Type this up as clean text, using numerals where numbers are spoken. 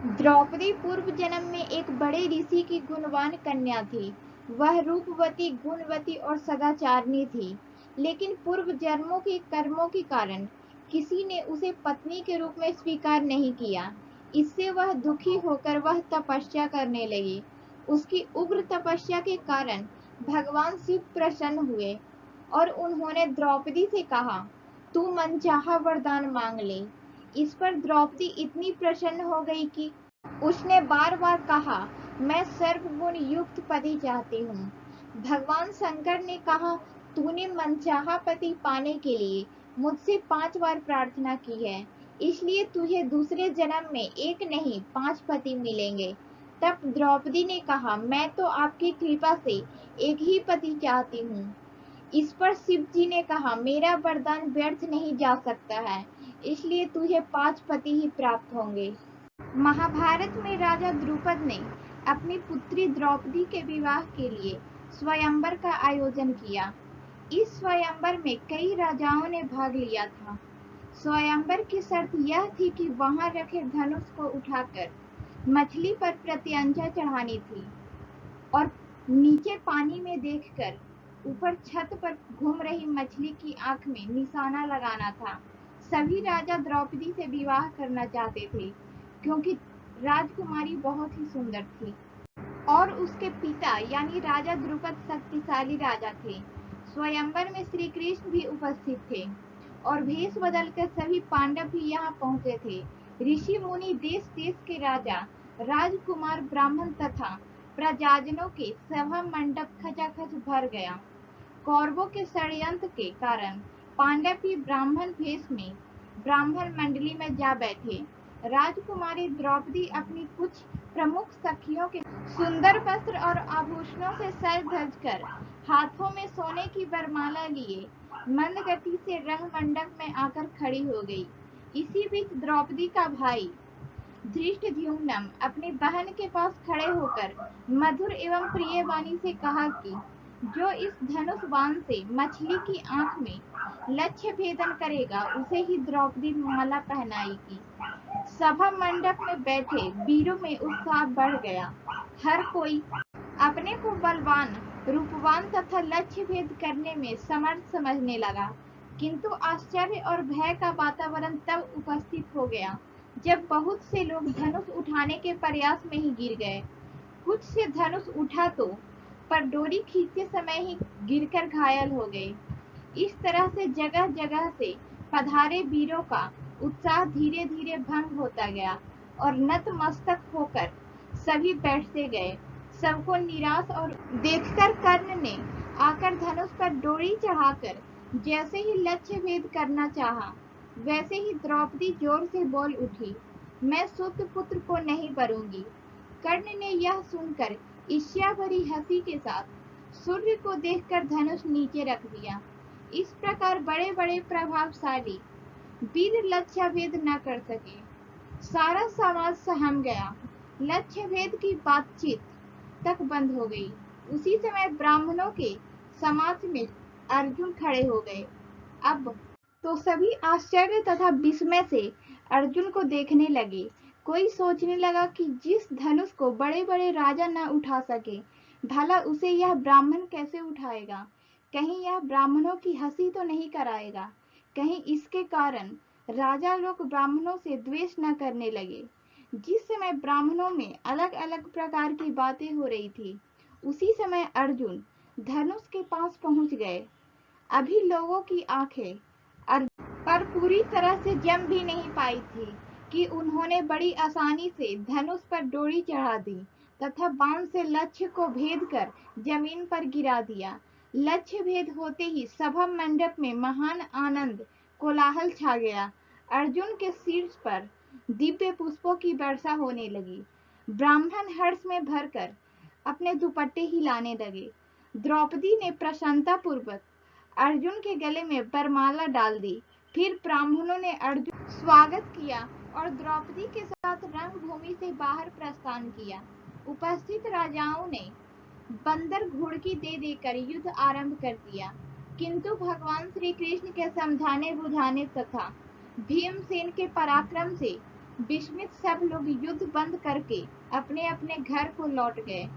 द्रौपदी पूर्व जन्म में एक बड़े ऋषि की गुणवान कन्या थी। वह रूपवती, गुणवती और सदाचारिणी थी, लेकिन पूर्व जन्मों के कर्मों के कारण किसी ने उसे पत्नी के रूप में स्वीकार नहीं किया। इससे वह दुखी होकर वह तपस्या करने लगी। उसकी उग्र तपस्या के कारण भगवान शिव प्रसन्न हुए और उन्होंने द्रौपदी से कहा, तू मनचाहा वरदान मांग ले। इस पर द्रौपदी इतनी प्रसन्न हो गई कि उसने बार बार कहा, मैं सर्वगुण युक्त पति चाहती हूँ। भगवान शंकर ने कहा, तूने मनचाहा पति पाने के लिए मुझसे 5 बार प्रार्थना की है, इसलिए तुझे दूसरे जन्म में एक नहीं 5 पति मिलेंगे। तब द्रौपदी ने कहा, मैं तो आपकी कृपा से एक ही पति चाहती हूँ। इस पर शिव जी ने कहा, मेरा वरदान व्यर्थ नहीं जा सकता है, इसलिए तुझे 5 पति ही प्राप्त होंगे। महाभारत में राजा द्रुपद ने अपनी पुत्री द्रौपदी के विवाह के लिए स्वयंवर का आयोजन किया। इस स्वयंवर में कई राजाओं ने भाग लिया था। स्वयंवर की शर्त यह थी कि वहां रखे धनुष को उठाकर मछली पर प्रत्यंचा चढ़ानी थी और नीचे पानी में देखकर ऊपर छत पर घूम रही मछली की आंख में निशाना लगाना था। सभी राजा द्रौपदी से विवाह करना चाहते थे, क्योंकि राजकुमारी बहुत ही सुंदर थी और उसके पिता यानी राजा द्रुपद शक्तिशाली राजा थे। स्वयंवर में श्री कृष्ण भी उपस्थित थे और भेष बदलकर सभी पांडव भी यहाँ पहुंचे थे। ऋषि मुनि, देश देश के राजा, राजकुमार, ब्राह्मण तथा प्रजाजनों के सभा मंडप खचाखच भर गया। कौरवों के षड्यंत्र के कारण पांडव भी ब्राह्मण भेष में ब्राह्मण मंडली में जा बैठे। राजकुमारी द्रौपदी अपनी कुछ प्रमुख सखियों के सुंदर वस्त्र और आभूषणों से सज धज कर हाथों में सोने की वरमाला लिए मंद गति से रंग मंडप में आकर खड़ी हो गई। इसी बीच द्रौपदी का भाई धृष्टद्युम्न अपनी बहन के पास खड़े होकर मधुर एवं प्रिय वाणी से कहा कि जो इस धनुष बाण से मछली की आंख में लक्ष्य भेदन करेगा, उसे ही द्रौपदी माला पहनाएगी। सभा मंडप में बैठे वीरों में उत्साह बढ़ गया। हर कोई अपने को बलवान, रूपवान तथा लक्ष्य भेद करने में समर्थ समझने लगा। किंतु आश्चर्य और भय का वातावरण तब उपस्थित हो गया जब बहुत से लोग धनुष उठाने के प्रयास में ही गिर गए। कुछ से धनुष उठा तो पर डोरी खींचते समय ही गिरकर घायल हो गए। इस तरह से जगह जगह से पधारे वीरों का उत्साह धीरे धीरे भंग होता गया और नतमस्तक होकर सभी बैठते गए। सबको निराश और देखकर कर्ण ने आकर धनुष पर डोरी चढ़ाकर जैसे ही लक्ष्य भेद करना चाहा, वैसे ही द्रौपदी जोर से बोल उठी, मैं सूत पुत्र को नहीं वरूंगी। कर्ण ने यह सुनकर ईर्ष्या भरी हंसी के साथ सूर्य को देखकर धनुष नीचे रख दिया। इस प्रकार बड़े बड़े प्रभावशाली वीर लक्ष्य भेद न कर सके। सारा समाज सहम गया। लक्ष्य भेद की बातचीत तक बंद हो गई। उसी समय ब्राह्मणों के समाज में अर्जुन खड़े हो गए। अब तो सभी आश्चर्य तथा विस्मय से अर्जुन को देखने लगे। कोई सोचने लगा कि जिस धनुष को बड़े बड़े राजा न उठा सके, भला उसे यह ब्राह्मण कैसे उठाएगा। कहीं यह ब्राह्मणों की हंसी तो नहीं कराएगा। कहीं इसके कारण राजा लोग ब्राह्मणों से द्वेष न करने लगे। जिस समय ब्राह्मणों में अलग अलग प्रकार की बातें हो रही थी, उसी समय अर्जुन धनुष के पास पहुंच गए। अभी लोगों की आंखें पर पूरी तरह से जम भी नहीं पाई थी कि उन्होंने बड़ी आसानी से धनुष पर डोरी चढ़ा दी तथा बाण से लक्ष्य को भेद कर जमीन पर गिरा दिया। लक्ष्य भेद होते ही सभा मंडप में महान आनंद कोलाहल छा गया। अर्जुन के शीर्ष पर दिव्य पुष्पों की वर्षा होने लगी। ब्राह्मण हर्ष में भरकर अपने दुपट्टे हिलाने लगे। द्रौपदी ने प्रसन्नता पूर्वक अर्जुन के गले में वरमाला डाल दी। फिर ब्राह्मणों ने अर्जुन स्वागत किया और द्रौपदी के साथ रणभूमि से बाहर प्रस्थान किया। उपस्थित राजाओं ने बंदर घुड़की दे देकर युद्ध आरंभ कर दिया, किंतु भगवान श्री कृष्ण के समझाने बुझाने तथा भीमसेन के पराक्रम से विस्मित सब लोग युद्ध बंद करके अपने अपने घर को लौट गए।